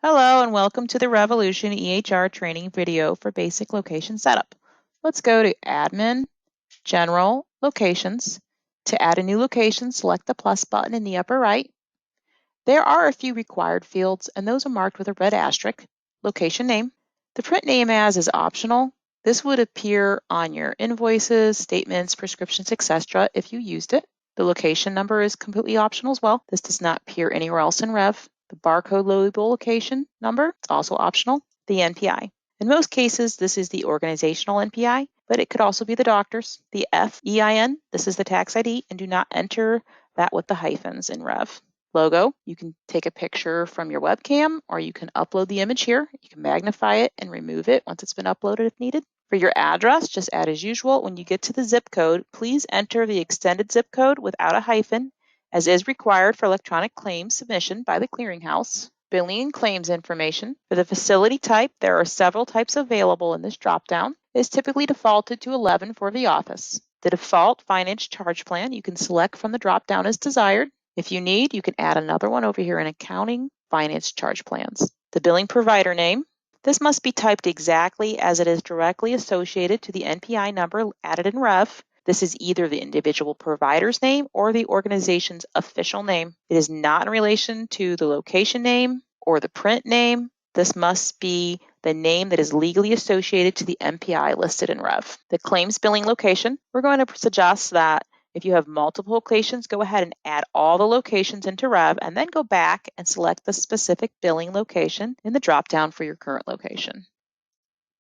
Hello and welcome to the Revolution EHR training video for basic location setup. Let's go to Admin, General, Locations. To add a new location, select the plus button in the upper right. There are a few required fields and those are marked with a red asterisk. Location name. The print name as is optional. This would appear on your invoices, statements, prescriptions, etc. if you used it. The location number is completely optional as well. This does not appear anywhere else in Rev. The barcode loadable location number is also optional. The NPI. In most cases, this is the organizational NPI, but it could also be the doctor's. The FEIN, this is the tax ID, and do not enter that with the hyphens in Rev. Logo, you can take a picture from your webcam or you can upload the image here. You can magnify it and remove it once it's been uploaded if needed. For your address, just add as usual. When you get to the zip code, please enter the extended zip code without a hyphen, as is required for electronic claims submission by the clearinghouse. Billing and claims information. For the facility type, there are several types available in this dropdown. It is typically defaulted to 11 for the office. The default finance charge plan you can select from the dropdown as desired. If you need, you can add another one over here in accounting finance charge plans. The billing provider name. This must be typed exactly as it is directly associated to the NPI number added in Rev. This is either the individual provider's name or the organization's official name. It is not in relation to the location name or the print name. This must be the name that is legally associated to the NPI listed in Rev. The claims billing location, we're going to suggest that if you have multiple locations, go ahead and add all the locations into Rev and then go back and select the specific billing location in the dropdown for your current location.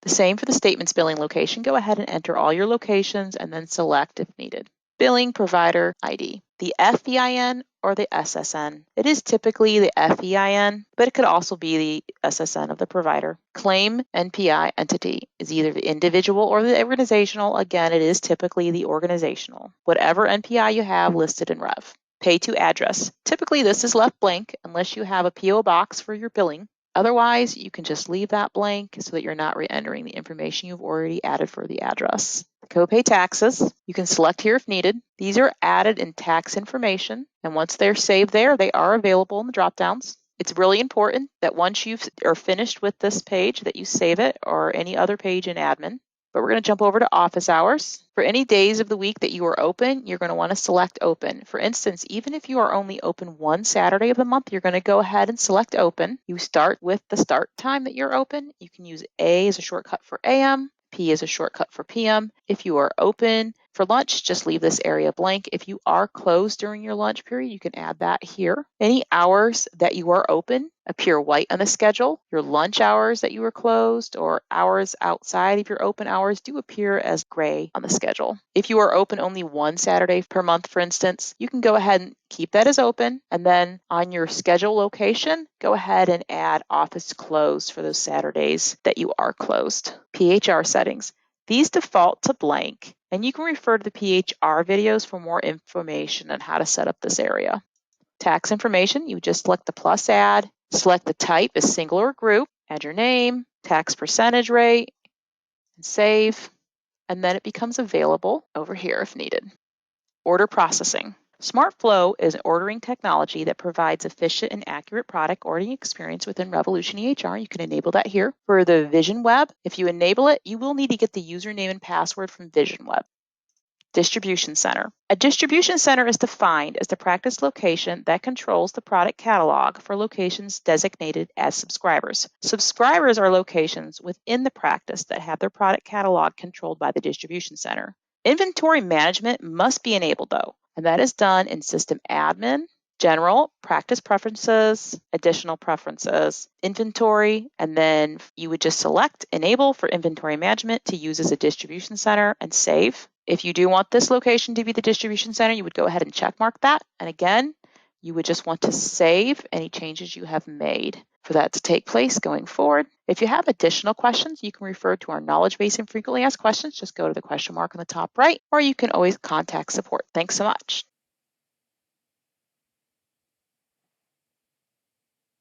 The same for the statements billing location. Go ahead and enter all your locations and then select if needed. Billing provider ID, the FEIN or the SSN. It is typically the FEIN, but it could also be the SSN of the provider. Claim NPI entity is either the individual or the organizational. Again, it is typically the organizational. Whatever NPI you have listed in Rev. Pay to address. Typically, this is left blank unless you have a PO box for your billing. Otherwise, you can just leave that blank so that you're not re-entering the information you've already added for the address. Copay taxes, you can select here if needed. These are added in tax information, and once they're saved there, they are available in the dropdowns. It's really important that once you are finished with this page that you save it or any other page in admin. But we're going to jump over to office hours. For any days of the week that you are open, you're going to want to select open. For instance, even if you are only open one Saturday of the month, you're going to go ahead and select open. You start with the start time that you're open. You can use A as a shortcut for AM, P is a shortcut for PM. If you are open for lunch, just leave this area blank. If you are closed during your lunch period, you can add that here. Any hours that you are open appear white on the schedule. Your lunch hours that you are closed or hours outside of your open hours do appear as gray on the schedule. If you are open only one Saturday per month, for instance, you can go ahead and keep that as open. And then on your schedule location, go ahead and add office closed for those Saturdays that you are closed. PHR settings. These default to blank, and you can refer to the PHR videos for more information on how to set up this area. Tax information, you just select the plus add, select the type as single or group, add your name, tax percentage rate, and save, and then it becomes available over here if needed. Order processing. SmartFlow is an ordering technology that provides efficient and accurate product ordering experience within Revolution EHR. You can enable that here. For the Vision Web, if you enable it, you will need to get the username and password from Vision Web. Distribution center. A distribution center is defined as the practice location that controls the product catalog for locations designated as subscribers. Subscribers are locations within the practice that have their product catalog controlled by the distribution center. Inventory management must be enabled though, and that is done in System Admin, General, Practice Preferences, Additional Preferences, Inventory, and then you would just select Enable for Inventory Management to use as a distribution center and save. If you do want this location to be the distribution center, you would go ahead and check mark that. And again, you would just want to save any changes you have made for that to take place going forward. If you have additional questions, you can refer to our knowledge base and frequently asked questions. Just go to the question mark on the top right, or you can always contact support. Thanks so much.